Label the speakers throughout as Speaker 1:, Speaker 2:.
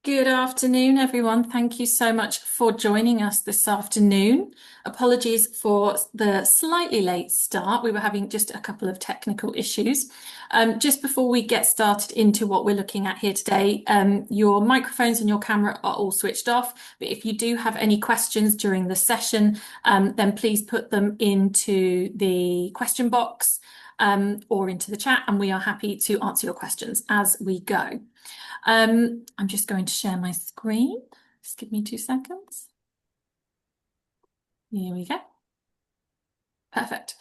Speaker 1: Good afternoon, everyone. Thank you so much for joining us this afternoon. Apologies for the slightly late start. We were having just a couple of technical issues. Just before we get started into what we're looking at here today, your microphones and your camera are all switched off. But if you do have any questions during the session, then please put them into the question box or into the chat, and we are happy to answer your questions as we go. I'm just going to share my screen. Just give me 2 seconds. Here we go. Perfect.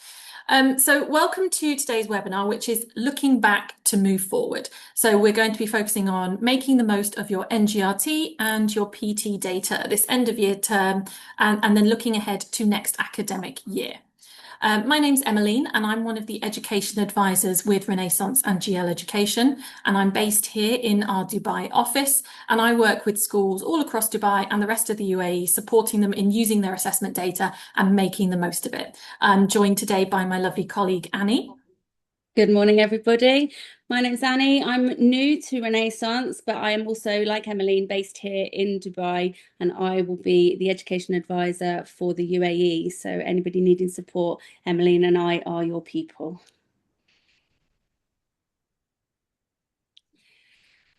Speaker 1: So welcome to today's webinar, which is looking back to move forward. So we're going to be focusing on making the most of your NGRT and your PT data this end of year term, and then looking ahead to next academic year. My name's Emmeline, and I'm one of the education advisors with Renaissance and GL Education, and I'm based here in our Dubai office, and I work with schools all across Dubai and the rest of the UAE, supporting them in using their assessment data and making the most of it. I'm joined today by my lovely colleague, Annie.
Speaker 2: Good morning, everybody. My name's Annie. I'm new to Renaissance, but I am also, like Emmeline, based here in Dubai, and I will be the education advisor for the UAE. So anybody needing support, Emmeline and I are your people.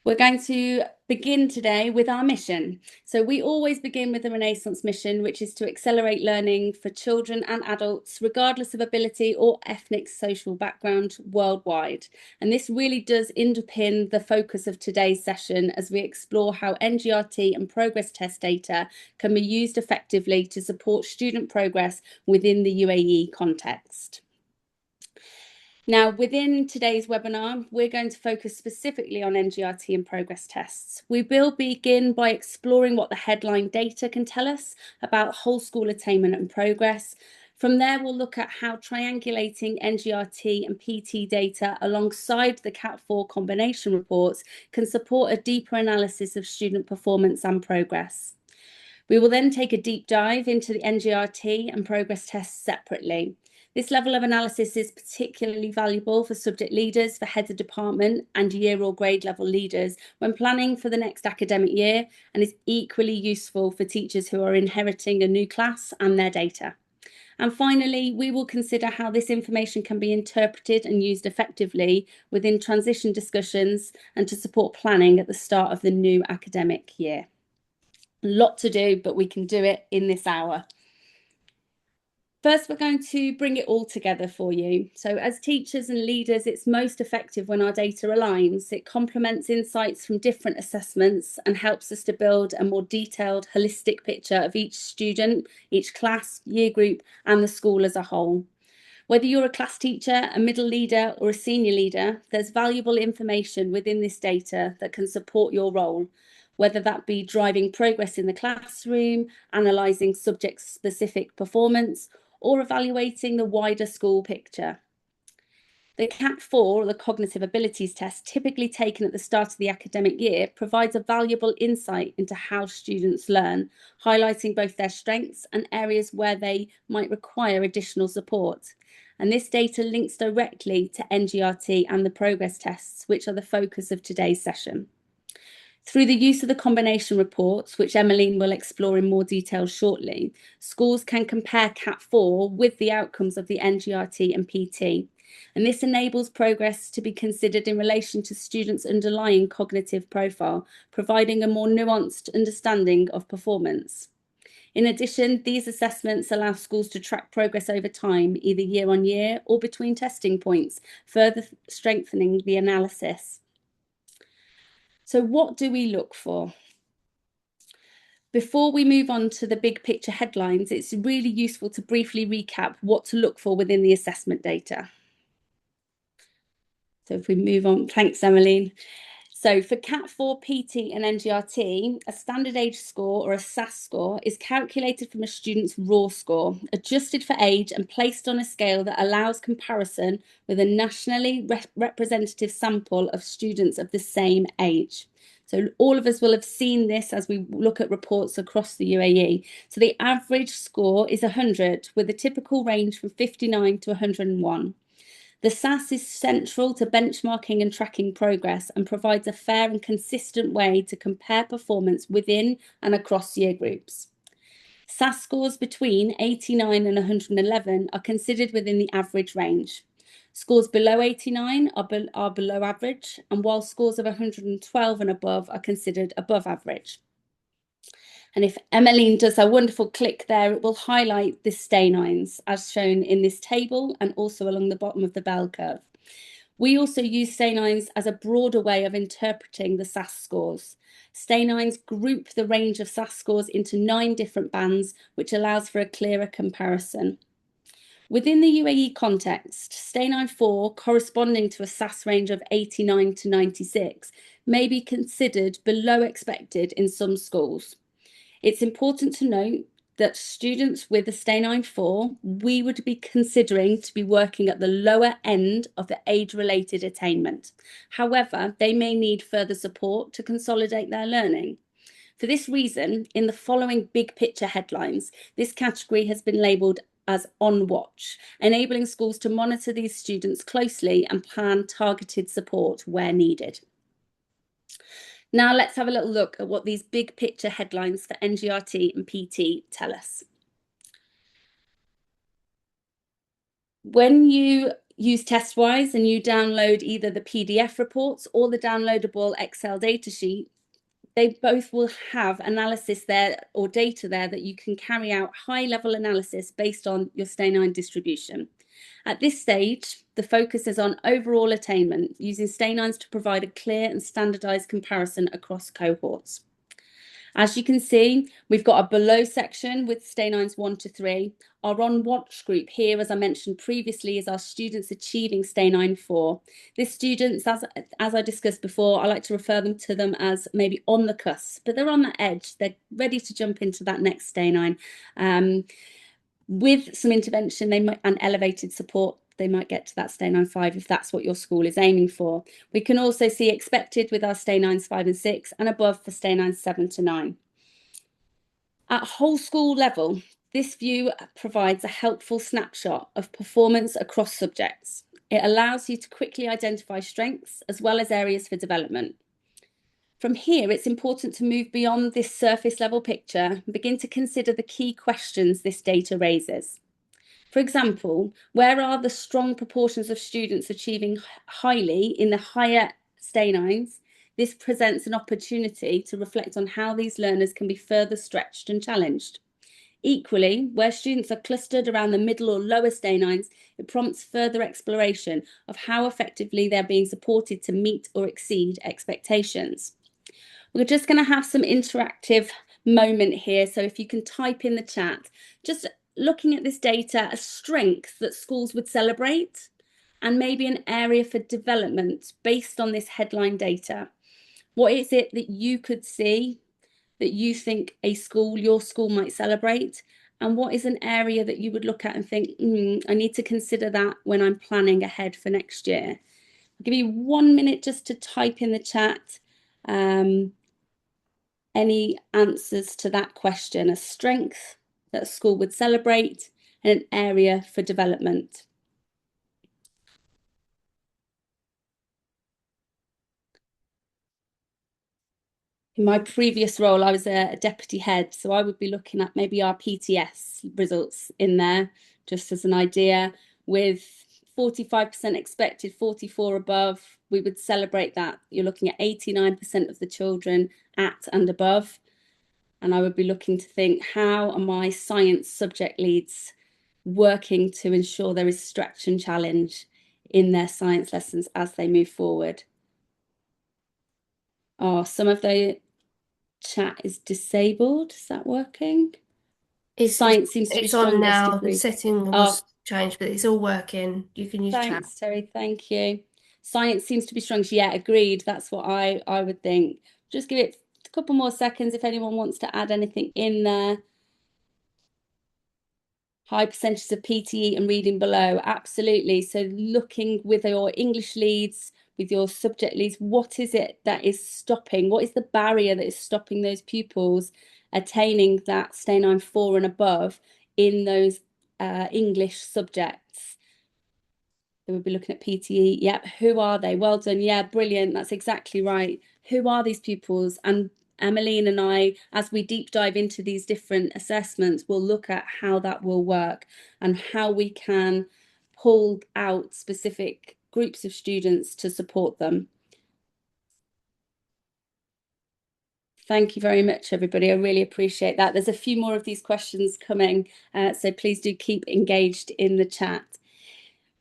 Speaker 2: We're going to begin today with our mission. So we always begin with the Renaissance mission, which is to accelerate learning for children and adults, regardless of ability or ethnic social background worldwide. And this really does underpin the focus of today's session as we explore how NGRT and progress test data can be used effectively to support student progress within the UAE context. Now, within today's webinar, we're going to focus specifically on NGRT and progress tests. We will begin by exploring what the headline data can tell us about whole school attainment and progress. From there, we'll look at how triangulating NGRT and PT data alongside the CAT4 combination reports can support a deeper analysis of student performance and progress. We will then take a deep dive into the NGRT and progress tests separately. This level of analysis is particularly valuable for subject leaders, for heads of department and year or grade level leaders when planning for the next academic year, and is equally useful for teachers who are inheriting a new class and their data. And finally, we will consider how this information can be interpreted and used effectively within transition discussions and to support planning at the start of the new academic year. A lot to do, but we can do it in this hour. First, we're going to bring it all together for you. So as teachers and leaders, it's most effective when our data aligns. It complements insights from different assessments and helps us to build a more detailed, holistic picture of each student, each class, year group, and the school as a whole. Whether you're a class teacher, a middle leader, or a senior leader, there's valuable information within this data that can support your role, whether that be driving progress in the classroom, analysing subject-specific performance, or evaluating the wider school picture. The CAT4, or the Cognitive Abilities Test, typically taken at the start of the academic year, provides a valuable insight into how students learn, highlighting both their strengths and areas where they might require additional support. And this data links directly to NGRT and the progress tests, which are the focus of today's session. Through the use of the combination reports, which Emmeline will explore in more detail shortly, schools can compare CAT4 with the outcomes of the NGRT and PT. And this enables progress to be considered in relation to students' underlying cognitive profile, providing a more nuanced understanding of performance. In addition, these assessments allow schools to track progress over time, either year on year or between testing points, further strengthening the analysis. So what do we look for? Before we move on to the big picture headlines, it's really useful to briefly recap what to look for within the assessment data. So if we move on, thanks, Emmeline. So for CAT4, PT and NGRT, a standard age score or a SAS score is calculated from a student's raw score, adjusted for age and placed on a scale that allows comparison with a nationally representative sample of students of the same age. So all of us will have seen this as we look at reports across the UAE. So the average score is 100, with a typical range from 59 to 101. The SAS is central to benchmarking and tracking progress and provides a fair and consistent way to compare performance within and across year groups. SAS scores between 89 and 111 are considered within the average range. Scores below 89 are below average, and while scores of 112 and above are considered above average. And if Emmeline does a wonderful click there, it will highlight the Stainines as shown in this table and also along the bottom of the bell curve. We also use Stainines as a broader way of interpreting the SAS scores. Stainines group the range of SAS scores into 9 different bands, which allows for a clearer comparison. Within the UAE context, Stainine 4, corresponding to a SAS range of 89 to 96, may be considered below expected in some schools. It's important to note that students with a Stainine 4, we would be considering to be working at the lower end of the age-related attainment. However, they may need further support to consolidate their learning. For this reason, in the following big picture headlines, this category has been labelled as on watch, enabling schools to monitor these students closely and plan targeted support where needed. Now let's have a little look at what these big picture headlines for NGRT and PT tell us. When you use TestWise and you download either the PDF reports or the downloadable Excel datasheet, they both will have analysis there or data there that you can carry out high-level analysis based on your Stainine distribution. At this stage, the focus is on overall attainment, using Stainines to provide a clear and standardised comparison across cohorts. As you can see, we've got a below section with Stainines 1 to 3. Our on watch group here, as I mentioned previously, is our students achieving Stainine 4. These students, as I discussed before, I like to refer to them as maybe on the cusp, but they're on the edge. They're ready to jump into that next Stainine. With some intervention and elevated support, they might get to that Stainine 5 if that's what your school is aiming for. We can also see expected with our Stainines 5 and 6 and above for Stainines 7 to 9. At whole school level, this view provides a helpful snapshot of performance across subjects. It allows you to quickly identify strengths as well as areas for development. From here, it's important to move beyond this surface level picture and begin to consider the key questions this data raises. For example, where are the strong proportions of students achieving highly in the higher Stainines? This presents an opportunity to reflect on how these learners can be further stretched and challenged. Equally, where students are clustered around the middle or lower Stainines, it prompts further exploration of how effectively they're being supported to meet or exceed expectations. We're just going to have some interactive moment here. So if you can type in the chat, just looking at this data, a strength that schools would celebrate, and maybe an area for development based on this headline data. What is it that you could see that you think your school might celebrate? And what is an area that you would look at and think, I need to consider that when I'm planning ahead for next year? I'll give you 1 minute just to type in the chat any answers to that question, a strength that a school would celebrate and an area for development. In my previous role, I was a deputy head, so I would be looking at maybe our PTS results in there, just as an idea. With 45% expected, 44 above, we would celebrate that. You're looking at 89% of the children at and above. And I would be looking to think, how are my science subject leads working to ensure there is stretch and challenge in their science lessons as they move forward? Oh, some of the chat is disabled. Is that working? Science seems to be
Speaker 3: It's on now. The
Speaker 2: degree.
Speaker 3: setting was changed, but it's all working. You can use chat.
Speaker 2: Thanks, Terry. Thank you. Science seems to be strongest. Yeah, agreed. That's what I would think. Just give it a couple more seconds if anyone wants to add anything in there. High percentages of PTE and reading below. Absolutely. So looking with your English leads, with your subject leads, what is it that is stopping? What is the barrier that is stopping those pupils attaining that Stainine 4 and above in those English subjects? They would be looking at PTE. Yep. Who are they? Well done. Yeah, brilliant. That's exactly right. Who are these pupils? And Emmeline and I, as we deep dive into these different assessments, will look at how that will work and how we can pull out specific groups of students to support them. Thank you very much, everybody. I really appreciate that. There's a few more of these questions coming, so please do keep engaged in the chat.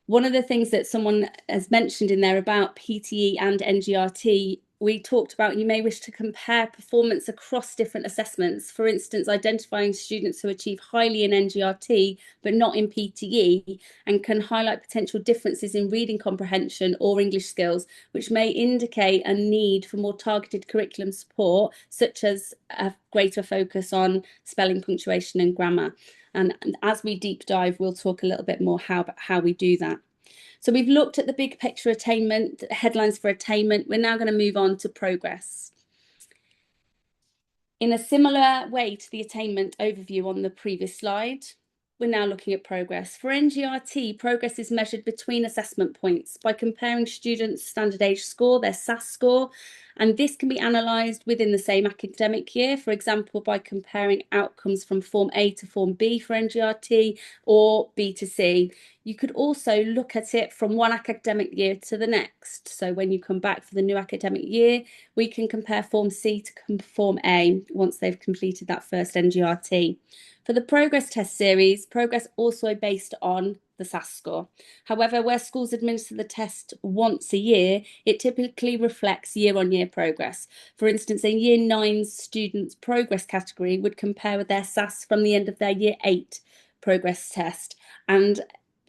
Speaker 2: One of the things that someone has mentioned in there about PTE and NGRT, we talked about you may wish to compare performance across different assessments. For instance, identifying students who achieve highly in NGRT but not in PTE and can highlight potential differences in reading comprehension or English skills, which may indicate a need for more targeted curriculum support, such as a greater focus on spelling, punctuation and grammar. And as we deep dive, we'll talk a little bit more how we do that. So we've looked at the big picture attainment, headlines for attainment. We're now going to move on to progress. In a similar way to the attainment overview on the previous slide, we're now looking at progress. For NGRT, progress is measured between assessment points by comparing students' standard age score, their SAS score, and this can be analysed within the same academic year, for example, by comparing outcomes from Form A to Form B for NGRT or B to C. You could also look at it from one academic year to the next. So when you come back for the new academic year, we can compare Form C to Form A once they've completed that first NGRT. For the progress test series, progress also based on the SAS score. However, where schools administer the test once a year, it typically reflects year-on-year progress. For instance, a Year 9 students' progress category would compare with their SAS from the end of their Year 8 progress test and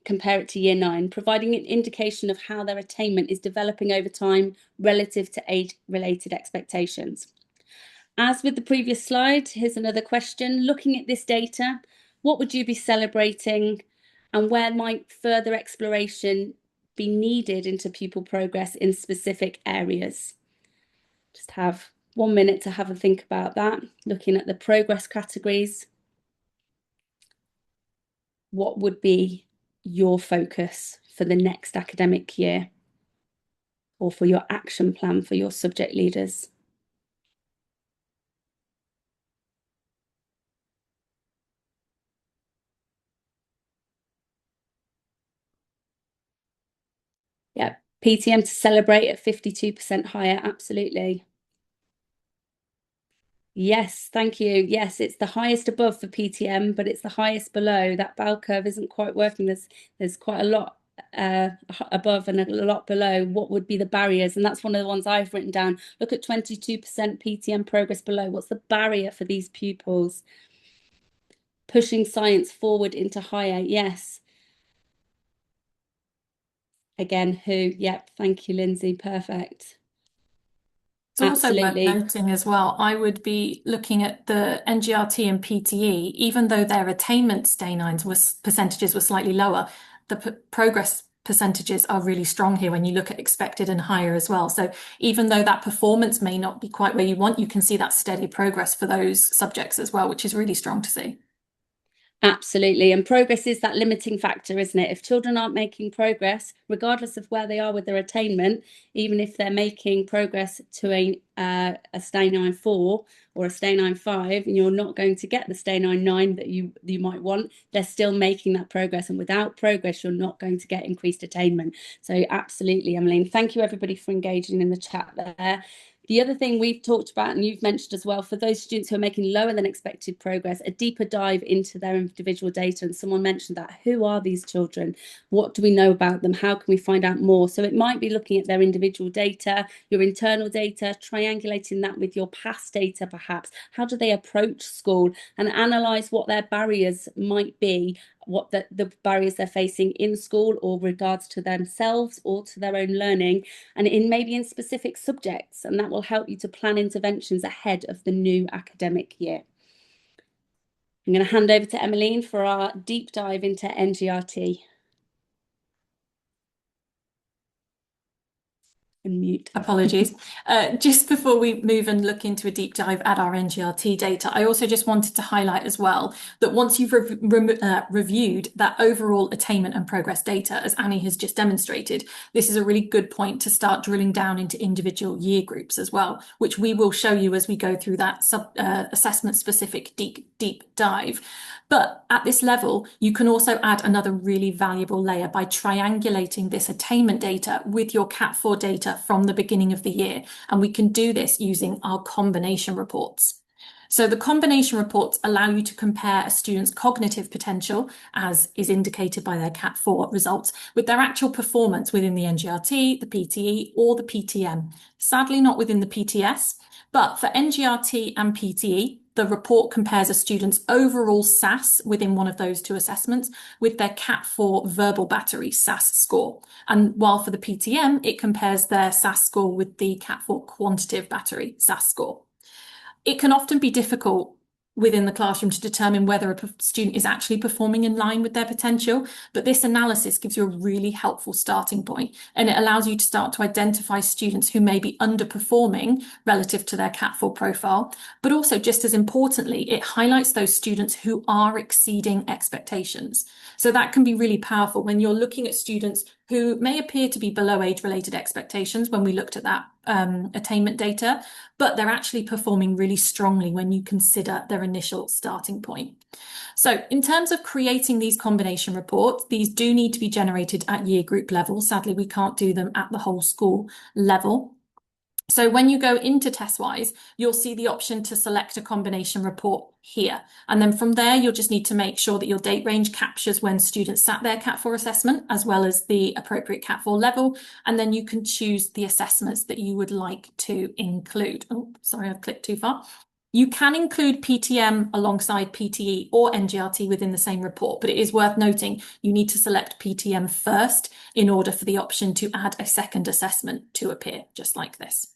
Speaker 2: compare it to Year 9, providing an indication of how their attainment is developing over time relative to age-related expectations. As with the previous slide, here's another question. Looking at this data, what would you be celebrating and where might further exploration be needed into pupil progress in specific areas? Just have 1 minute to have a think about that. Looking at the progress categories, what would be your focus for the next academic year or for your action plan for your subject leaders? Yeah, PTM to celebrate at 52% higher, absolutely. Yes, thank you. Yes, it's the highest above for PTM, but it's the highest below. That bell curve isn't quite working. There's quite a lot above and a lot below. What would be the barriers? And that's one of the ones I've written down. Look at 22% PTM progress below. What's the barrier for these pupils? Pushing science forward into higher. Yes. Again, who? Yep. Thank you, Lindsay. Perfect.
Speaker 1: It's also worth
Speaker 2: Absolutely.
Speaker 1: noting as well, I would be looking at the NGRT and PTE, even though their attainment stay nines percentages were slightly lower, the progress percentages are really strong here when you look at expected and higher as well. So even though that performance may not be quite where you want, you can see that steady progress for those subjects as well, which is really strong to see.
Speaker 2: Absolutely. And progress is that limiting factor, isn't it? If children aren't making progress, regardless of where they are with their attainment, even if they're making progress to a stay 9.4 or a stay 9.5, and you're not going to get the stay 9.9 that you might want, they're still making that progress. And without progress, you're not going to get increased attainment. So absolutely, Emmeline. Thank you, everybody, for engaging in the chat there. The other thing we've talked about, and you've mentioned as well, for those students who are making lower than expected progress, a deeper dive into their individual data. And someone mentioned that. Who are these children? What do we know about them? How can we find out more? So it might be looking at their individual data, your internal data, triangulating that with your past data, perhaps. How do they approach school? And analyse what their barriers might be, what the barriers they're facing in school or regards to themselves or to their own learning, and maybe in specific subjects, and that will help you to plan interventions ahead of the new academic year. I'm going to hand over to Emmeline for our deep dive into NGRT. Unmute.
Speaker 1: Apologies. Just before we move and look into a deep dive at our NGRT data, I also just wanted to highlight as well that once you've reviewed that overall attainment and progress data, as Annie has just demonstrated, this is a really good point to start drilling down into individual year groups as well, which we will show you as we go through that assessment specific deep dive. But at this level, you can also add another really valuable layer by triangulating this attainment data with your Cat4 data from the beginning of the year. And we can do this using our combination reports. So the combination reports allow you to compare a student's cognitive potential, as is indicated by their Cat4 results, with their actual performance within the NGRT, the PTE, or the PTM. Sadly, not within the PTS, but for NGRT and PTE, the report compares a student's overall SAS within one of those two assessments with their Cat4 verbal battery SAS score. And while for the PTM, it compares their SAS score with the Cat4 quantitative battery SAS score. It can often be difficult within the classroom to determine whether a student is actually performing in line with their potential, but this analysis gives you a really helpful starting point, and it allows you to start to identify students who may be underperforming relative to their Cat4 profile, but also, just as importantly, it highlights those students who are exceeding expectations. So that can be really powerful when you're looking at students who may appear to be below age-related expectations when we looked at that attainment data, but they're actually performing really strongly when you consider their initial starting point. So in terms of creating these combination reports, these do need to be generated at year group level. Sadly, we can't do them at the whole school level. So when you go into TestWise, you'll see the option to select a combination report here. And then from there, you'll just need to make sure that your date range captures when students sat their Cat4 assessment, as well as the appropriate Cat4 level. And then you can choose the assessments that you would like to include. Oh, sorry, I've clicked too far. You can include PTM alongside PTE or NGRT within the same report, but it is worth noting you need to select PTM first in order for the option to add a second assessment to appear, just like this.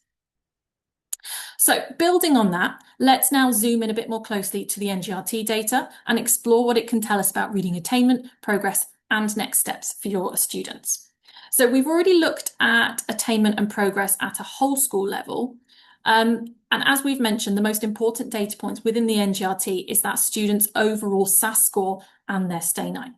Speaker 1: So building on that, let's now zoom in a bit more closely to the NGRT data and explore what it can tell us about reading attainment, progress, and next steps for your students. So we've already looked at attainment and progress at a whole school level. And as we've mentioned, the most important data points within the NGRT is that student's overall SAS score and their STAY9.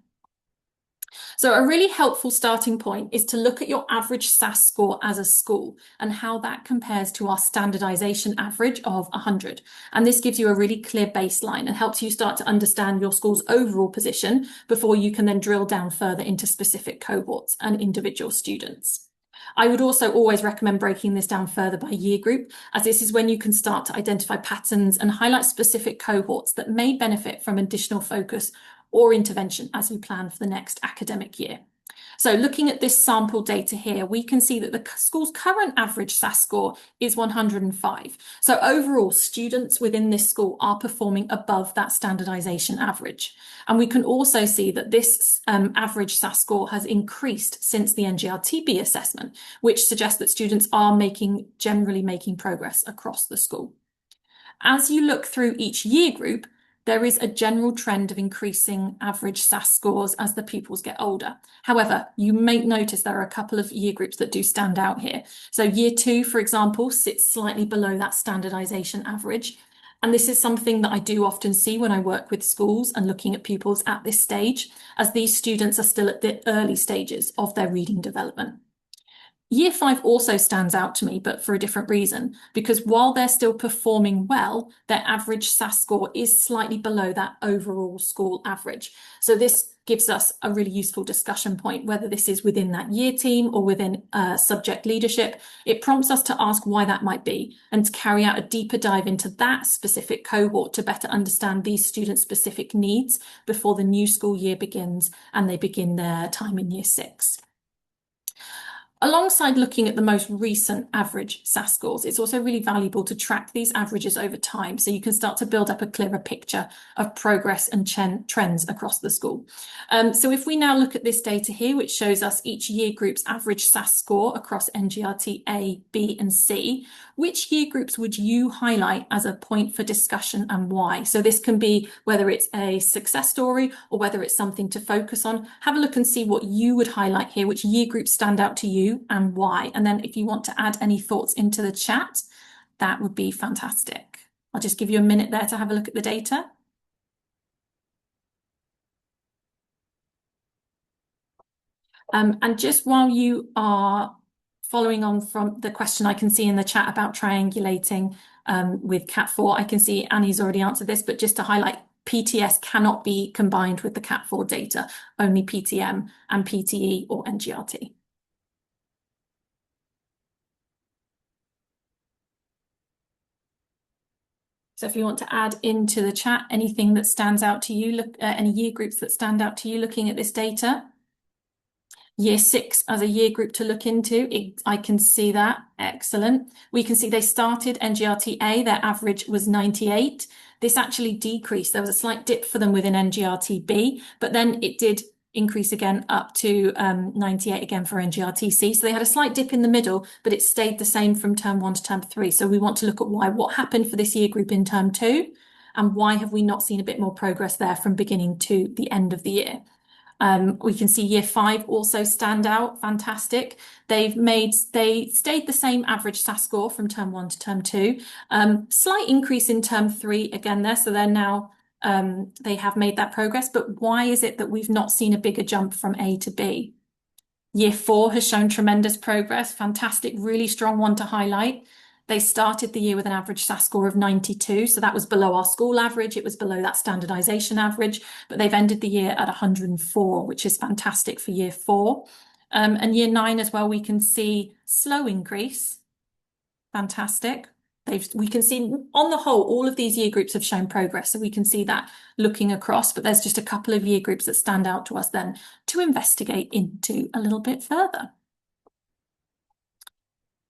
Speaker 1: So a really helpful starting point is to look at your average SAS score as a school and how that compares to our standardization average of 100. And this gives you a really clear baseline and helps you start to understand your school's overall position before you can then drill down further into specific cohorts and individual students. I would also always recommend breaking this down further by year group, as this is when you can start to identify patterns and highlight specific cohorts that may benefit from additional focus or intervention as we plan for the next academic year. So looking at this sample data here, we can see that the school's current average SAS score is 105. So overall, students within this school are performing above that standardization average. And we can also see that this average SAS score has increased since the NGRTB assessment, which suggests that students are generally making progress across the school. As you look through each year group, there is a general trend of increasing average SAS scores as the pupils get older. However, you may notice there are a couple of year groups that do stand out here. So year 2, for example, sits slightly below that standardization average. And this is something that I do often see when I work with schools and looking at pupils at this stage, as these students are still at the early stages of their reading development. Year 5 also stands out to me, but for a different reason, because while they're still performing well, their average SAS score is slightly below that overall school average. So this gives us a really useful discussion point, whether this is within that year team or within subject leadership. It prompts us to ask why that might be and to carry out a deeper dive into that specific cohort to better understand these students' specific needs before the new school year begins and they begin their time in year 6. Alongside looking at the most recent average SAS scores, it's also really valuable to track these averages over time so you can start to build up a clearer picture of progress and trends across the school. So if we now look at this data here, which shows us each year group's average SAS score across NGRT A, B and C, which year groups would you highlight as a point for discussion and why? So this can be whether it's a success story or whether it's something to focus on. Have a look and see what you would highlight here, which year groups stand out to you you and why. And then if you want to add any thoughts into the chat, that would be fantastic. I'll just give you a minute there to have a look at the data. And just while you are following on from the question I can see in the chat about triangulating with Cat 4, I can see Annie's already answered this, but just to highlight, PTS cannot be combined with the Cat 4 data, only PTM and PTE or NGRT. So if you want to add into the chat anything that stands out to you, any year groups that stand out to you looking at this data. Year 6 as a year group to look into, I can see that. Excellent. We can see they started NGRT A, their average was 98. This actually decreased. There was a slight dip for them within NGRT B, but then it did increase again up to 98 again for NGRT C. So they had a slight dip in the middle, but it stayed the same from term 1 to term 3. So we want to look at what happened for this year group in term 2, and why have we not seen a bit more progress there from beginning to the end of the year. We can see year 5 also stand out. Fantastic. They stayed the same average SAS score from term 1 to term 2. Slight increase in term 3 again there. So they're now, they have made that progress. But why is it that we've not seen a bigger jump from A to B? Year 4 has shown tremendous progress. Fantastic. Really strong one to highlight. They started the year with an average SAS score of 92, so that was below our school average. It was below that standardization average, but they've ended the year at 104, which is fantastic for year 4. And year 9 as well, we can see slow increase. Fantastic. We can see on the whole, all of these year groups have shown progress, so we can see that looking across, but there's just a couple of year groups that stand out to us then to investigate into a little bit further.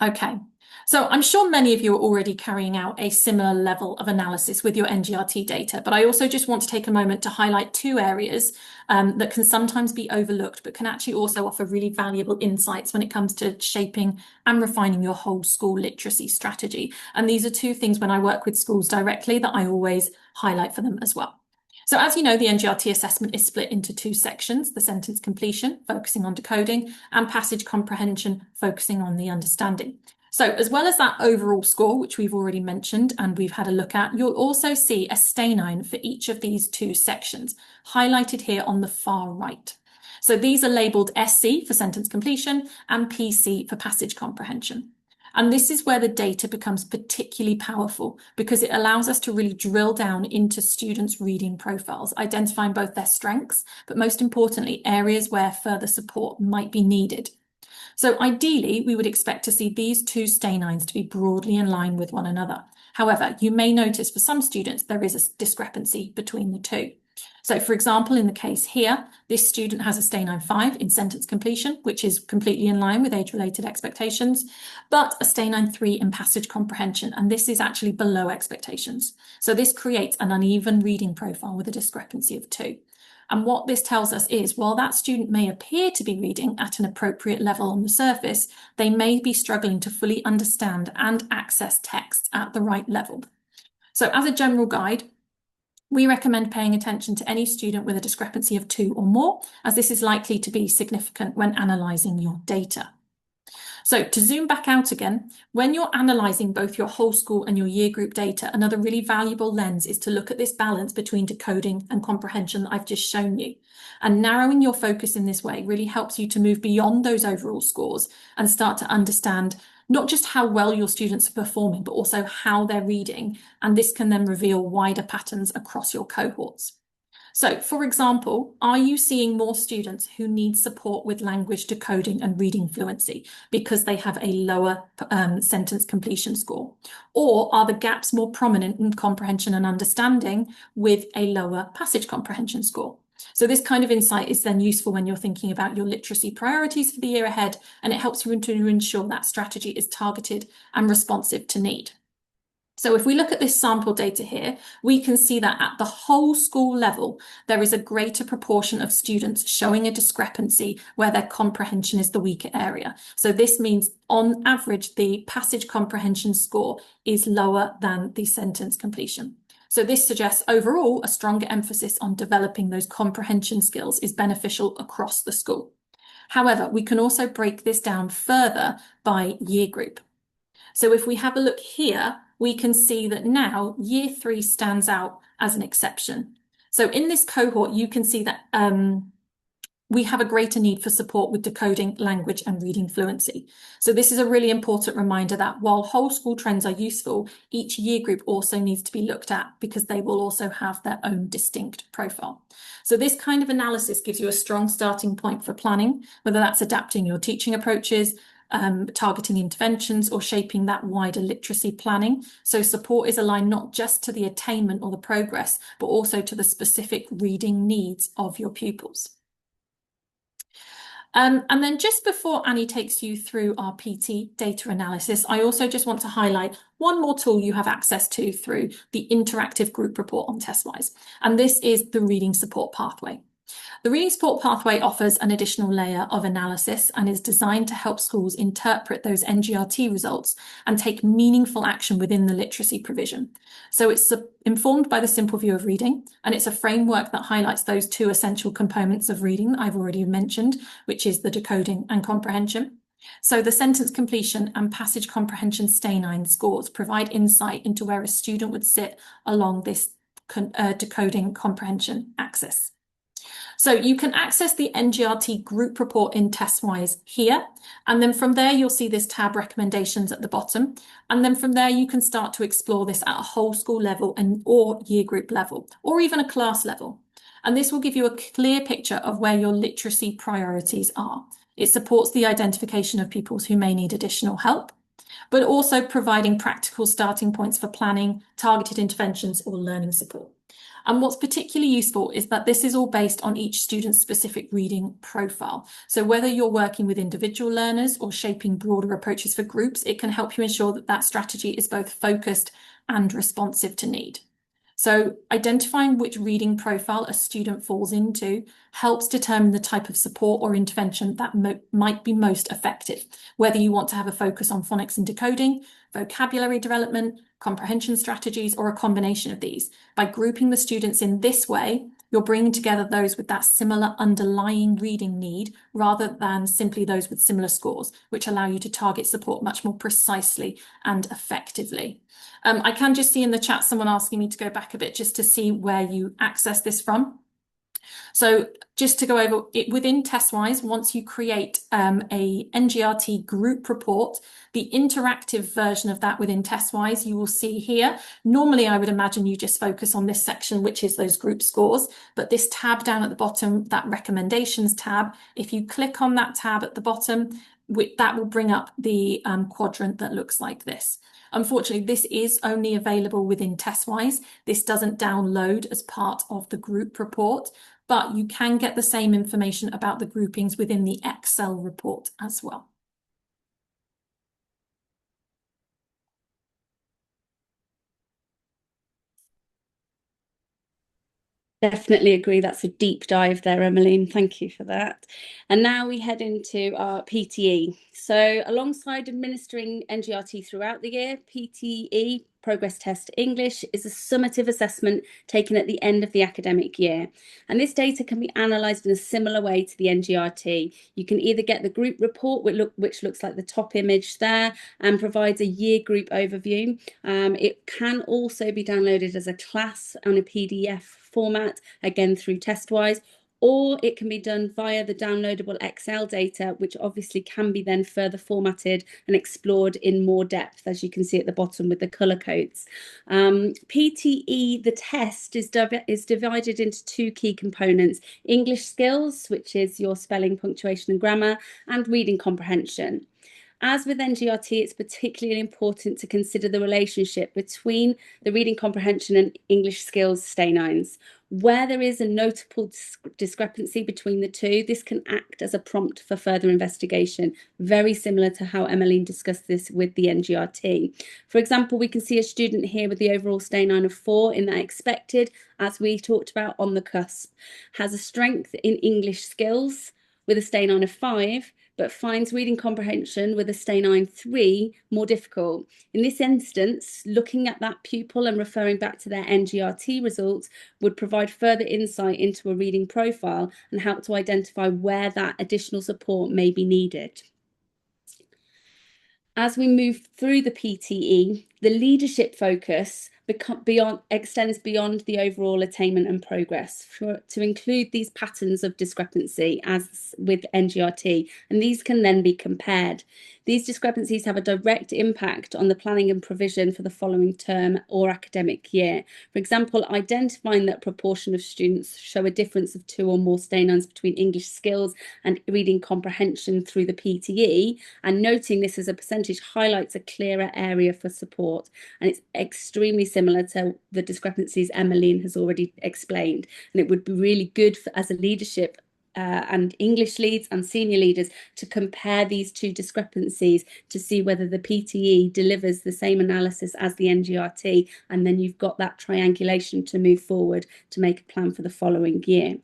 Speaker 1: Okay. So I'm sure many of you are already carrying out a similar level of analysis with your NGRT data, but I also just want to take a moment to highlight 2 areas that can sometimes be overlooked, but can actually also offer really valuable insights when it comes to shaping and refining your whole school literacy strategy. And these are 2 things when I work with schools directly that I always highlight for them as well. So as you know, the NGRT assessment is split into 2 sections, the sentence completion, focusing on decoding, and passage comprehension, focusing on the understanding. So as well as that overall score, which we've already mentioned and we've had a look at, you'll also see a stay9 for each of these 2 sections, highlighted here on the far right. So these are labelled SC for sentence completion and PC for passage comprehension. And this is where the data becomes particularly powerful because it allows us to really drill down into students' reading profiles, identifying both their strengths, but most importantly, areas where further support might be needed. So ideally, we would expect to see these 2 stay9s to be broadly in line with one another. However, you may notice for some students, there is a discrepancy between the 2. So for example, in the case here, this student has a stay9 5 in sentence completion, which is completely in line with age-related expectations, but a stay9 3 in passage comprehension, and this is actually below expectations. So this creates an uneven reading profile with a discrepancy of 2. And what this tells us is, while that student may appear to be reading at an appropriate level on the surface, they may be struggling to fully understand and access text at the right level. So as a general guide, we recommend paying attention to any student with a discrepancy of 2 or more, as this is likely to be significant when analysing your data. So to zoom back out again, when you're analysing both your whole school and your year group data, another really valuable lens is to look at this balance between decoding and comprehension that I've just shown you. And narrowing your focus in this way really helps you to move beyond those overall scores and start to understand not just how well your students are performing, but also how they're reading. And this can then reveal wider patterns across your cohorts. So, for example, are you seeing more students who need support with language decoding and reading fluency because they have a lower sentence completion score? Or are the gaps more prominent in comprehension and understanding with a lower passage comprehension score? So this kind of insight is then useful when you're thinking about your literacy priorities for the year ahead, and it helps you to ensure that strategy is targeted and responsive to need. So if we look at this sample data here, we can see that at the whole school level, there is a greater proportion of students showing a discrepancy where their comprehension is the weaker area. So this means on average, the passage comprehension score is lower than the sentence completion. So this suggests overall a stronger emphasis on developing those comprehension skills is beneficial across the school. However, we can also break this down further by year group. So if we have a look here, we can see that now year 3 stands out as an exception. So in this cohort, you can see that we have a greater need for support with decoding, language and reading fluency. So this is a really important reminder that while whole school trends are useful, each year group also needs to be looked at because they will also have their own distinct profile. So this kind of analysis gives you a strong starting point for planning, whether that's adapting your teaching approaches, targeting interventions or shaping that wider literacy planning. So support is aligned not just to the attainment or the progress, but also to the specific reading needs of your pupils. And then just before Annie takes you through our PT data analysis, I also just want to highlight one more tool you have access to through the interactive group report on TestWise, and this is the reading support pathway. The reading support pathway offers an additional layer of analysis and is designed to help schools interpret those NGRT results and take meaningful action within the literacy provision. So it's informed by the simple view of reading, and it's a framework that highlights those 2 essential components of reading that I've already mentioned, which is the decoding and comprehension. So the sentence completion and passage comprehension stay-9 scores provide insight into where a student would sit along this decoding comprehension axis. So you can access the NGRT group report in TestWise here. And then from there, you'll see this tab recommendations at the bottom. And then from there, you can start to explore this at a whole school level or year group level, or even a class level. And this will give you a clear picture of where your literacy priorities are. It supports the identification of pupils who may need additional help, but also providing practical starting points for planning, targeted interventions, or learning support. And what's particularly useful is that this is all based on each student's specific reading profile. So whether you're working with individual learners or shaping broader approaches for groups, it can help you ensure that that strategy is both focused and responsive to need. So identifying which reading profile a student falls into helps determine the type of support or intervention that might be most effective, whether you want to have a focus on phonics and decoding, vocabulary development, comprehension strategies, or a combination of these. By grouping the students in this way, you're bringing together those with that similar underlying reading need rather than simply those with similar scores, which allow you to target support much more precisely and effectively. I can just see in the chat someone asking me to go back a bit just to see where you access this from. So just to go over it within TestWise, once you create a NGRT group report, the interactive version of that within TestWise, you will see here. Normally, I would imagine you just focus on this section, which is those group scores, but this tab down at the bottom, that recommendations tab, if you click on that tab at the bottom, that will bring up the quadrant that looks like this. Unfortunately, this is only available within TestWise. This doesn't download as part of the group report, but you can get the same information about the groupings within the Excel report as well.
Speaker 2: Definitely agree. That's a deep dive there, Emmeline. Thank you for that. And now we head into our PTE. So alongside administering NGRT throughout the year, PTE, Progress Test English, is a summative assessment taken at the end of the academic year. And this data can be analysed in a similar way to the NGRT. You can either get the group report, which looks like the top image there, and provides a year group overview. It can also be downloaded as a class on a PDF format, again through TestWise, or it can be done via the downloadable Excel data, which obviously can be then further formatted and explored in more depth, as you can see at the bottom with the colour codes. PTE, the test, is divided into 2 key components: English skills, which is your spelling, punctuation and grammar, and reading comprehension. As with NGRT, it's particularly important to consider the relationship between the reading comprehension and English skills stay-9s. Where there is a notable discrepancy between the two, this can act as a prompt for further investigation, very similar to how Emmeline discussed this with the NGRT. For example, we can see a student here with the overall stay-9 of 4 in that expected, as we talked about on the cusp, has a strength in English skills with a stay-9 of 5, but finds reading comprehension with a Stay 9-3 more difficult. In this instance, looking at that pupil and referring back to their NGRT results would provide further insight into a reading profile and help to identify where that additional support may be needed. As we move through the PTE, the leadership focus extends beyond the overall attainment and progress to include these patterns of discrepancy as with NGRT, and these can then be compared. These discrepancies have a direct impact on the planning and provision for the following term or academic year. For example, identifying that proportion of students show a difference of 2 or more Stay 9s between English skills and reading comprehension through the PTE, and noting this as a percentage highlights a clearer area for support. And it's extremely similar to the discrepancies Emmeline has already explained. And it would be really good as a leadership and English leads and senior leaders to compare these two discrepancies to see whether the PTE delivers the same analysis as the NGRT, and then you've got that triangulation to move forward to make a plan for the following year.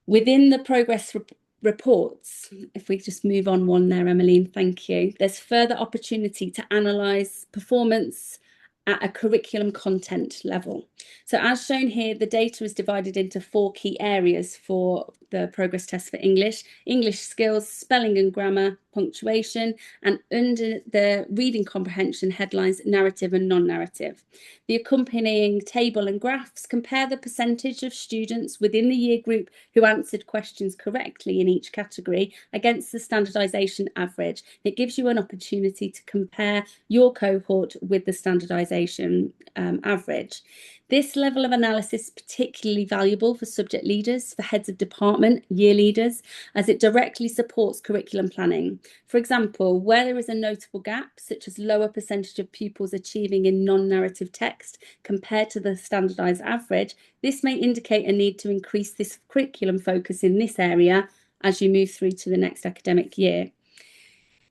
Speaker 2: Within the progress reports, if we just move on one there, Emmeline, thank you. There's further opportunity to analyse performance at a curriculum content level. So as shown here, the data is divided into 4 key areas for the progress test for English: English skills, spelling and grammar, punctuation, and under the reading comprehension headlines, narrative and non-narrative. The accompanying table and graphs compare the percentage of students within the year group who answered questions correctly in each category against the standardisation average. It gives you an opportunity to compare your cohort with the standardisation average. This level of analysis is particularly valuable for subject leaders, for heads of department, year leaders, as it directly supports curriculum planning. For example, where there is a notable gap, such as lower percentage of pupils achieving in non-narrative text compared to the standardised average, this may indicate a need to increase this curriculum focus in this area as you move through to the next academic year.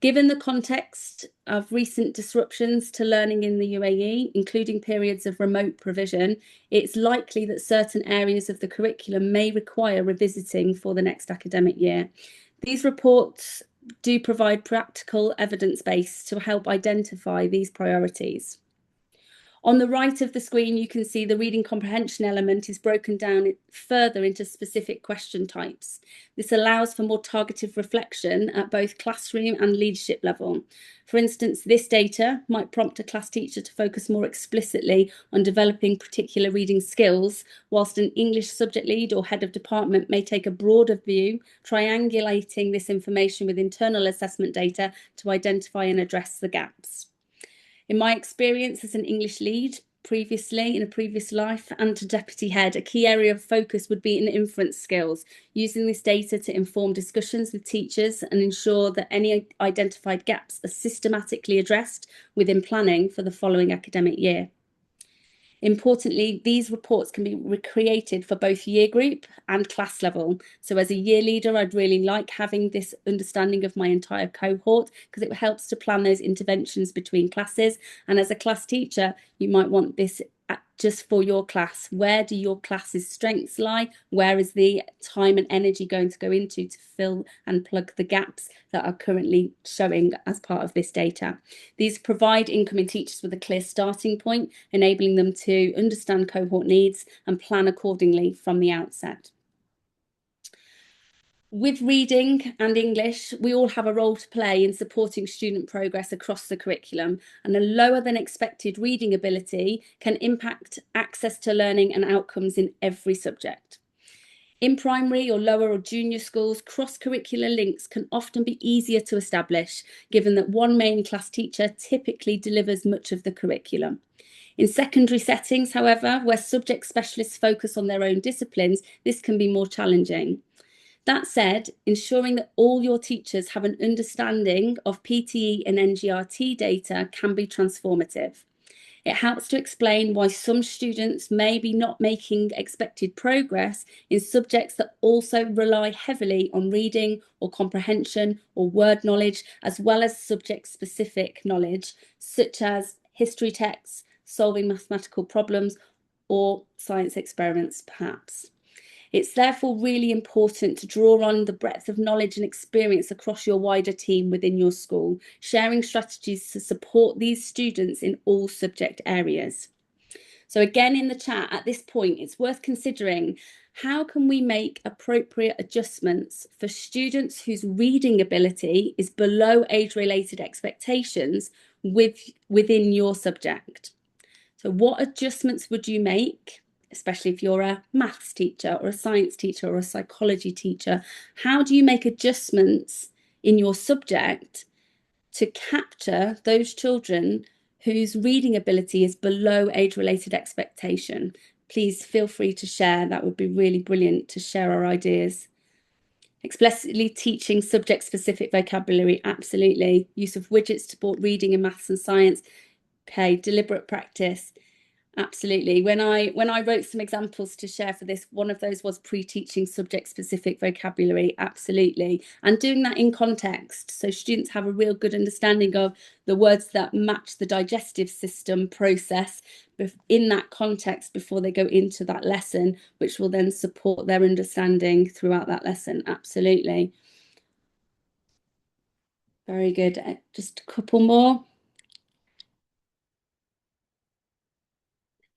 Speaker 2: Given the context of recent disruptions to learning in the UAE, including periods of remote provision, it's likely that certain areas of the curriculum may require revisiting for the next academic year. These reports do provide practical evidence base to help identify these priorities. On the right of the screen, you can see the reading comprehension element is broken down further into specific question types. This allows for more targeted reflection at both classroom and leadership level. For instance, this data might prompt a class teacher to focus more explicitly on developing particular reading skills, whilst an English subject lead or head of department may take a broader view, triangulating this information with internal assessment data to identify and address the gaps. In my experience as an English lead previously, in a previous life, and to deputy head, a key area of focus would be in inference skills, using this data to inform discussions with teachers and ensure that any identified gaps are systematically addressed within planning for the following academic year. Importantly, these reports can be recreated for both year group and class level. So as a year leader, I'd really like having this understanding of my entire cohort because it helps to plan those interventions between classes. And as a class teacher, you might want this just for your class. Where do your class's strengths lie? Where is the time and energy going to go into to fill and plug the gaps that are currently showing as part of this data? These provide incoming teachers with a clear starting point, enabling them to understand cohort needs and plan accordingly from the outset. With reading and English, we all have a role to play in supporting student progress across the curriculum, and a lower than expected reading ability can impact access to learning and outcomes in every subject. In primary or lower or junior schools, cross-curricular links can often be easier to establish, given that one main class teacher typically delivers much of the curriculum. In secondary settings, however, where subject specialists focus on their own disciplines, this can be more challenging. That said, ensuring that all your teachers have an understanding of PTE and NGRT data can be transformative. It helps to explain why some students may be not making expected progress in subjects that also rely heavily on reading or comprehension or word knowledge, as well as subject-specific knowledge, such as history texts, solving mathematical problems, or science experiments, perhaps. It's therefore really important to draw on the breadth of knowledge and experience across your wider team within your school, sharing strategies to support these students in all subject areas. So again, in the chat at this point, it's worth considering, how can we make appropriate adjustments for students whose reading ability is below age-related expectations within your subject? So what adjustments would you make, especially if you're a maths teacher or a science teacher or a psychology teacher? How do you make adjustments in your subject to capture those children whose reading ability is below age-related expectation? Please feel free to share. That would be really brilliant to share our ideas. Explicitly teaching subject-specific vocabulary, absolutely. Use of widgets to support reading in maths and science. Okay, deliberate practice. Absolutely. When I wrote some examples to share for this, one of those was pre-teaching subject-specific vocabulary. Absolutely. And doing that in context, so students have a real good understanding of the words that match the digestive system process in that context before they go into that lesson, which will then support their understanding throughout that lesson. Absolutely. Very good. Just a couple more.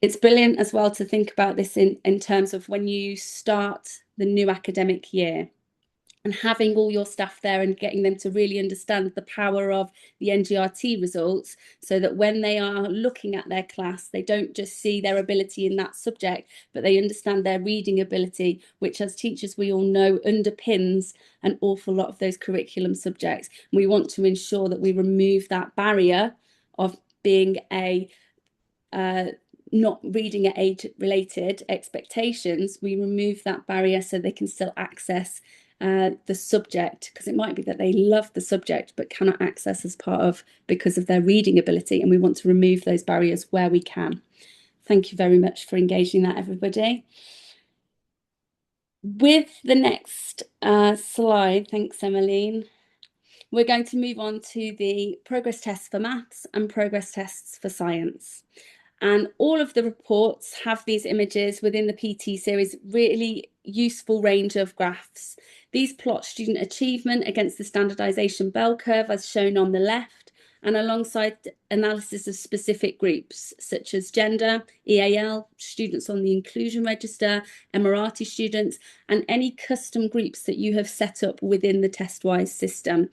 Speaker 2: It's brilliant as well to think about this in terms of when you start the new academic year and having all your staff there and getting them to really understand the power of the NGRT results, so that when they are looking at their class, they don't just see their ability in that subject, but they understand their reading ability, which as teachers we all know underpins an awful lot of those curriculum subjects. We want to ensure that we remove that barrier of being not reading at age-related expectations. We remove that barrier so they can still access the subject, because it might be that they love the subject but cannot access as part of because of their reading ability, and we want to remove those barriers where we can. Thank you very much for engaging that, everybody. With the next slide, thanks Emmeline, we're going to move on to the progress tests for maths and progress tests for science. And all of the reports have these images within the PT series, really useful range of graphs. These plot student achievement against the standardization bell curve as shown on the left, and alongside analysis of specific groups such as gender, EAL, students on the inclusion register, Emirati students, and any custom groups that you have set up within the TestWise system.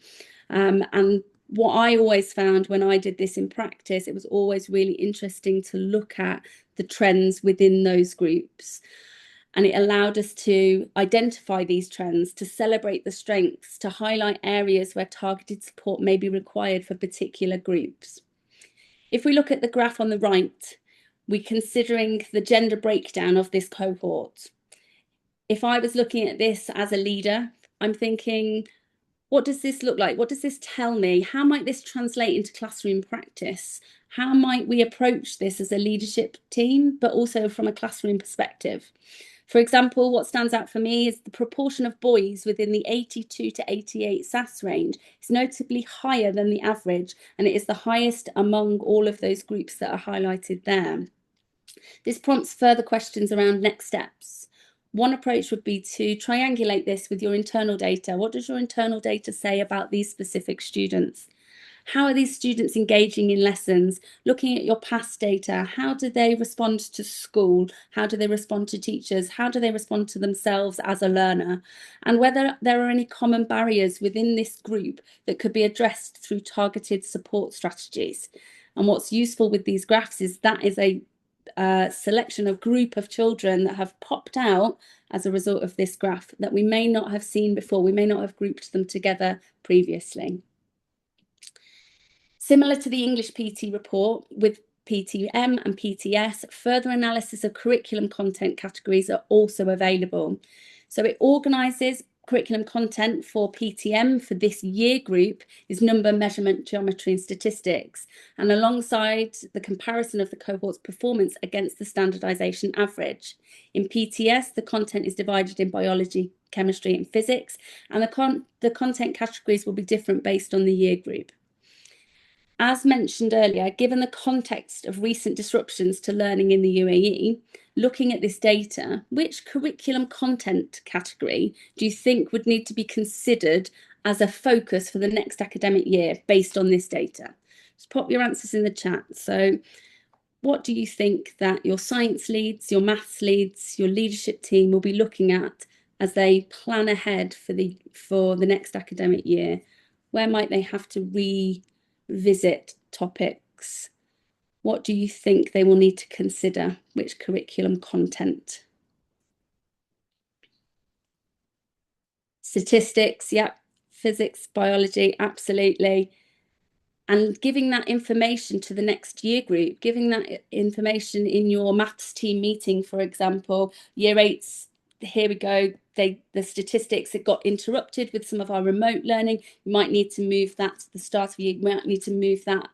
Speaker 2: And what I always found when I did this in practice, it was always really interesting to look at the trends within those groups. And it allowed us to identify these trends, to celebrate the strengths, to highlight areas where targeted support may be required for particular groups. If we look at the graph on the right, we're considering the gender breakdown of this cohort. If I was looking at this as a leader, I'm thinking, what does this look like? What does this tell me? How might this translate into classroom practice? How might we approach this as a leadership team, but also from a classroom perspective? For example, what stands out for me is the proportion of boys within the 82 to 88 SAS range is notably higher than the average, and it is the highest among all of those groups that are highlighted there. This prompts further questions around next steps. One approach would be to triangulate this with your internal data. What does your internal data say about these specific students? How are these students engaging in lessons? Looking at your past data, how do they respond to school? How do they respond to teachers? How do they respond to themselves as a learner? And whether there are any common barriers within this group that could be addressed through targeted support strategies. And what's useful with these graphs is that is a selection of group of children that have popped out as a result of this graph that we may not have seen before. We may not have grouped them together previously. Similar to the English PT report with PTM and PTS, further analysis of curriculum content categories are also available. So it organises curriculum content for PTM for this year group is number, measurement, geometry and statistics, and alongside the comparison of the cohort's performance against the standardisation average. In PTS, the content is divided in biology, chemistry and physics, and the content categories will be different based on the year group. As mentioned earlier, given the context of recent disruptions to learning in the UAE, looking at this data, which curriculum content category do you think would need to be considered as a focus for the next academic year based on this data? Just pop your answers in the chat. So what do you think that your science leads, your maths leads, your leadership team will be looking at as they plan ahead for the next academic year? Where might they have to revisit topics? What do you think they will need to consider? Which curriculum content? Statistics, yeah. Physics, biology, absolutely. And giving that information to the next year group, giving that information in your maths team meeting, for example, year eights, here we go, the statistics, it got interrupted with some of our remote learning. You might need to move that to the start of the year, you might need to move that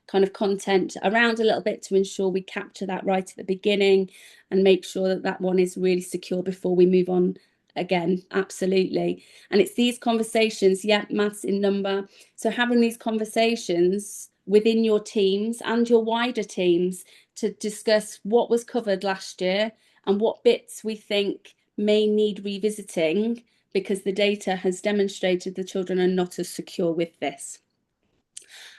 Speaker 2: kind of content around a little bit to ensure we capture that right at the beginning and make sure that that one is really secure before we move on again. Absolutely. And it's these conversations, yeah, maths in number. So having these conversations within your teams and your wider teams to discuss what was covered last year and what bits we think may need revisiting because the data has demonstrated the children are not as secure with this.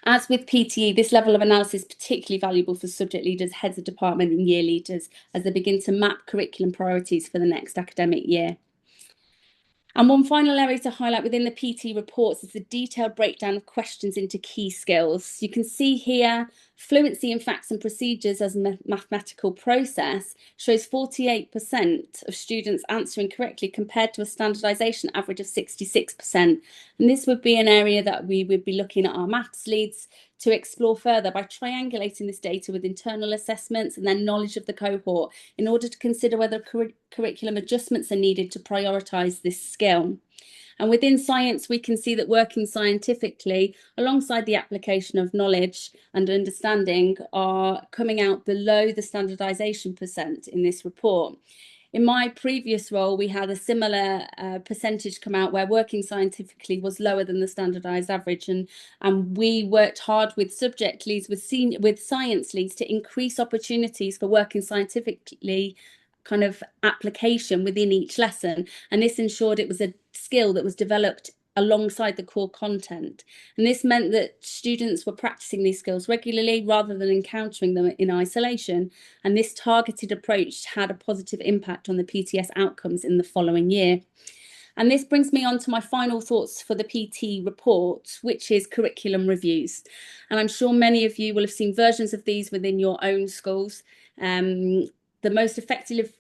Speaker 2: As with PTE, this level of analysis is particularly valuable for subject leaders, heads of department and year leaders as they begin to map curriculum priorities for the next academic year. And one final area to highlight within the PT reports is the detailed breakdown of questions into key skills. You can see here fluency in facts and procedures as a mathematical process shows 48% of students answering correctly compared to a standardisation average of 66%. And this would be an area that we would be looking at our maths leads to explore further by triangulating this data with internal assessments and then knowledge of the cohort in order to consider whether curriculum adjustments are needed to prioritise this skill. And within science, we can see that working scientifically alongside the application of knowledge and understanding are coming out below the standardisation percent in this report. In my previous role, we had a similar percentage come out where working scientifically was lower than the standardised average. And we worked hard with subject leads, with science leads to increase opportunities for working scientifically kind of application within each lesson. And this ensured it was a skill that was developed alongside the core content. And this meant that students were practicing these skills regularly rather than encountering them in isolation. And this targeted approach had a positive impact on the PTS outcomes in the following year. And this brings me on to my final thoughts for the PT report, which is curriculum reviews. And I'm sure many of you will have seen versions of these within your own schools. The most effective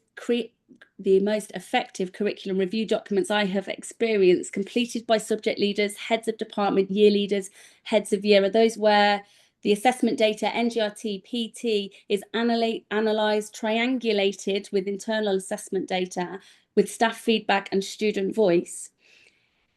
Speaker 2: curriculum review documents I have experienced completed by subject leaders, heads of department, year leaders, heads of year are those where the assessment data, NGRT, PT, is analysed, triangulated with internal assessment data, with staff feedback and student voice.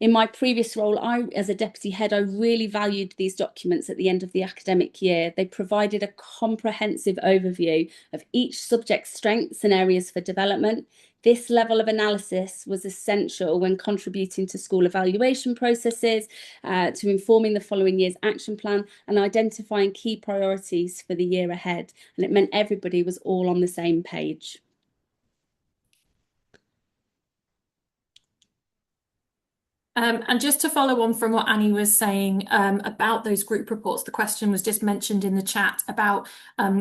Speaker 2: In my previous role, as a deputy head, I really valued these documents at the end of the academic year. They provided a comprehensive overview of each subject's strengths and areas for development. This level of analysis was essential when contributing to school evaluation processes, to informing the following year's action plan and identifying key priorities for the year ahead. And it meant everybody was all on the same page.
Speaker 1: And just to follow on from what Annie was saying about those group reports, the question was just mentioned in the chat about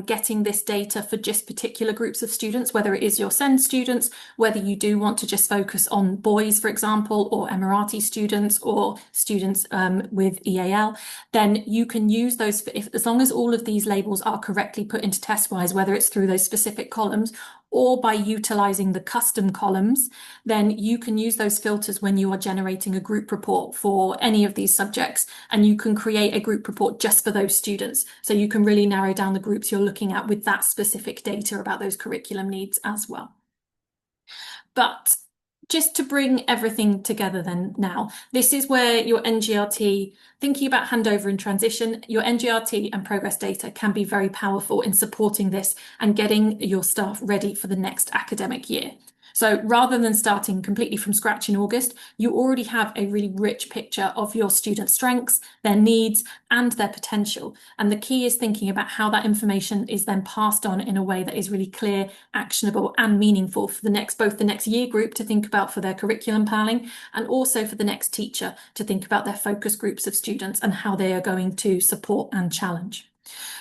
Speaker 1: getting this data for just particular groups of students, whether it is your SEND students, whether you do want to just focus on boys, for example, or Emirati students or students with EAL, then you can use those, as long as all of these labels are correctly put into TestWise, whether it's through those specific columns or by utilising the custom columns, then you can use those filters when you are generating a group report for any of these subjects, and you can create a group report just for those students. So you can really narrow down the groups you're looking at with that specific data about those curriculum needs as well. But just to bring everything together then now, this is where your NGRT, thinking about handover and transition, your NGRT and progress data can be very powerful in supporting this and getting your staff ready for the next academic year. So rather than starting completely from scratch in August, you already have a really rich picture of your students' strengths, their needs, and their potential. And the key is thinking about how that information is then passed on in a way that is really clear, actionable, and meaningful for both the next year group to think about for their curriculum planning, and also for the next teacher to think about their focus groups of students and how they are going to support and challenge.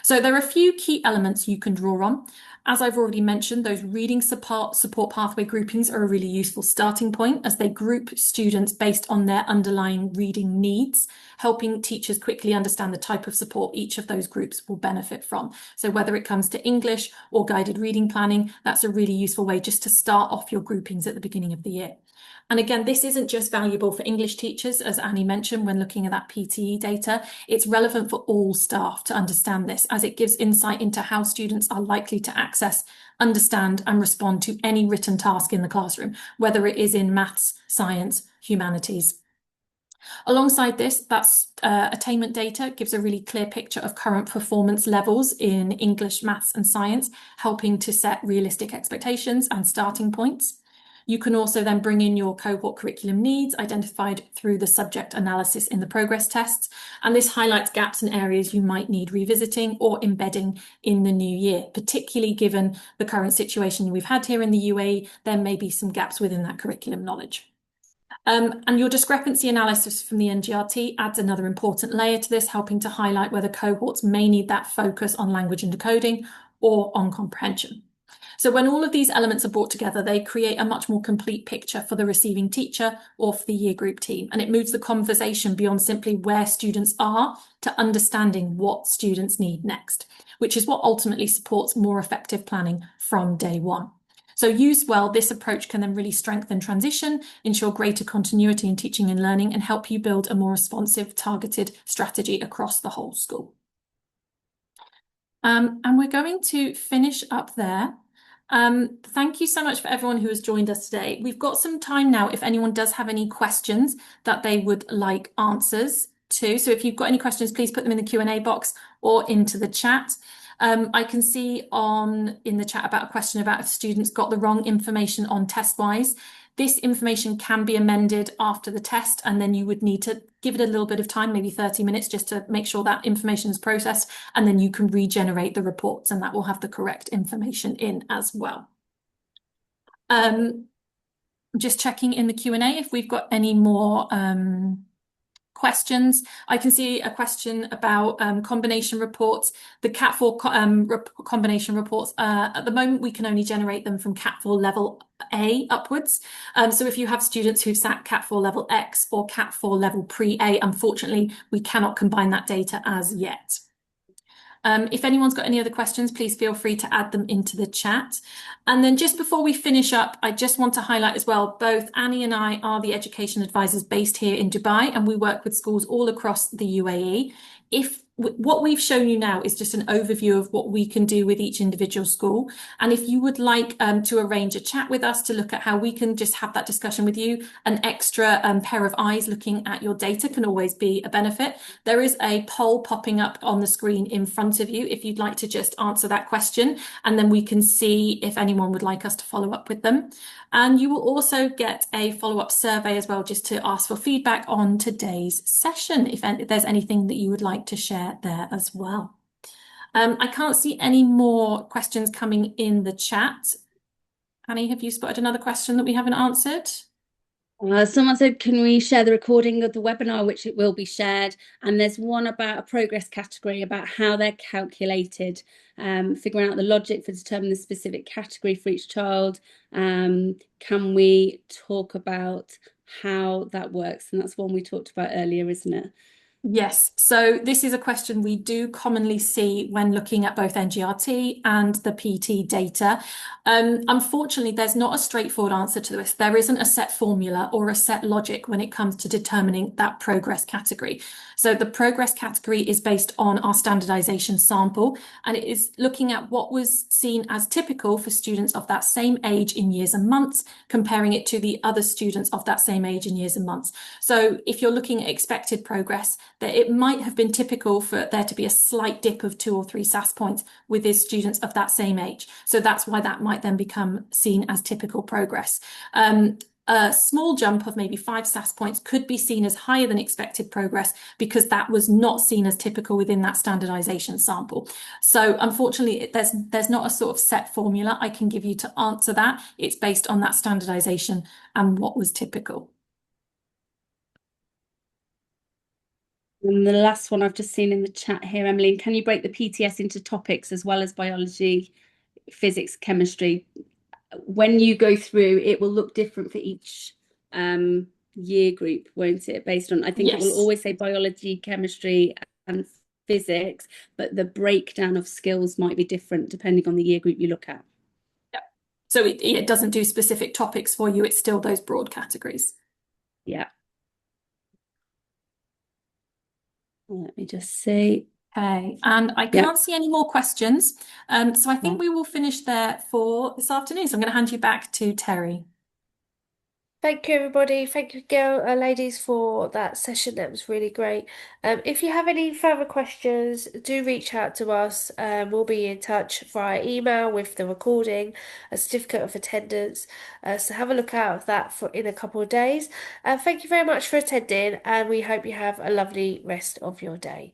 Speaker 1: So there are a few key elements you can draw on. As I've already mentioned, those reading support pathway groupings are a really useful starting point as they group students based on their underlying reading needs, helping teachers quickly understand the type of support each of those groups will benefit from. So whether it comes to English or guided reading planning, that's a really useful way just to start off your groupings at the beginning of the year. And again, this isn't just valuable for English teachers, as Annie mentioned, when looking at that PTE data. It's relevant for all staff to understand this, as it gives insight into how students are likely to access, understand, and respond to any written task in the classroom, whether it is in maths, science, humanities. Alongside this, that's attainment data gives a really clear picture of current performance levels in English, maths, and science, helping to set realistic expectations and starting points. You can also then bring in your cohort curriculum needs identified through the subject analysis in the progress tests. And this highlights gaps and areas you might need revisiting or embedding in the new year, particularly given the current situation we've had here in the UAE, there may be some gaps within that curriculum knowledge. And your discrepancy analysis from the NGRT adds another important layer to this, helping to highlight whether cohorts may need that focus on language and decoding or on comprehension. So when all of these elements are brought together, they create a much more complete picture for the receiving teacher or for the year group team. And it moves the conversation beyond simply where students are to understanding what students need next, which is what ultimately supports more effective planning from day one. So used well, this approach can then really strengthen transition, ensure greater continuity in teaching and learning, and help you build a more responsive, targeted strategy across the whole school. And we're going to finish up there. Thank you so much for everyone who has joined us today. We've got some time now if anyone does have any questions that they would like answers to. So if you've got any questions, please put them in the Q&A box or into the chat. I can see in the chat about a question about if students got the wrong information on TestWise. This information can be amended after the test, and then you would need to give it a little bit of time, maybe 30 minutes, just to make sure that information is processed, and then you can regenerate the reports, and that will have the correct information in as well. Just checking in the Q&A if we've got any more questions. I can see a question about combination reports. The Cat 4 combination reports, at the moment, we can only generate them from Cat 4 level A upwards. So if you have students who've sat Cat 4 level X or Cat 4 level pre-A, unfortunately, we cannot combine that data as yet. If anyone's got any other questions, please feel free to add them into the chat. And then just before we finish up, I just want to highlight as well, both Annie and I are the education advisors based here in Dubai, and we work with schools all across the UAE. What we've shown you now is just an overview of what we can do with each individual school. And if you would like to arrange a chat with us to look at how we can just have that discussion with you, an extra pair of eyes looking at your data can always be a benefit. There is a poll popping up on the screen in front of you if you'd like to just answer that question, and then we can see if anyone would like us to follow up with them. And you will also get a follow-up survey as well, just to ask for feedback on today's session, if there's anything that you would like to share there as well. I can't see any more questions coming in the chat. Annie, have you spotted another question that we haven't answered?
Speaker 2: Someone said, can we share the recording of the webinar, which it will be shared? And there's one about a progress category, about how they're calculated, figuring out the logic for determining the specific category for each child. Can we talk about how that works? And that's one we talked about earlier, isn't it?
Speaker 1: Yes, so this is a question we do commonly see when looking at both NGRT and the PT data. Unfortunately, there's not a straightforward answer to this. There isn't a set formula or a set logic when it comes to determining that progress category. So the progress category is based on our standardization sample, and it is looking at what was seen as typical for students of that same age in years and months, comparing it to the other students of that same age in years and months. So if you're looking at expected progress, that it might have been typical for there to be a slight dip of 2 or 3 SAS points with his students of that same age. So that's why that might then become seen as typical progress. A small jump of maybe 5 SAS points could be seen as higher than expected progress because that was not seen as typical within that standardization sample. So unfortunately, there's not a sort of set formula I can give you to answer that. It's based on that standardization and what was typical.
Speaker 2: And the last one I've just seen in the chat here, Emily, can you break the PTS into topics as well as biology, physics, chemistry? When you go through, it will look different for each year group, won't it? Based on, I think it will
Speaker 1: Yes.
Speaker 2: always say biology, chemistry, and physics, but the breakdown of skills might be different depending on the year group you look at.
Speaker 1: Yeah. So it doesn't do specific topics for you. It's still those broad categories.
Speaker 2: Yeah. Let me just see.
Speaker 1: Okay, and I
Speaker 2: Yeah.
Speaker 1: can't see any more questions. So I think we will finish there for this afternoon. So I'm going to hand you back to Terry.
Speaker 3: Thank you, everybody. Thank you, ladies, for that session. That was really great. If you have any further questions, do reach out to us. We'll be in touch via email with the recording, a certificate of attendance. So have a look out of that for in a couple of days. Thank you very much for attending, and we hope you have a lovely rest of your day.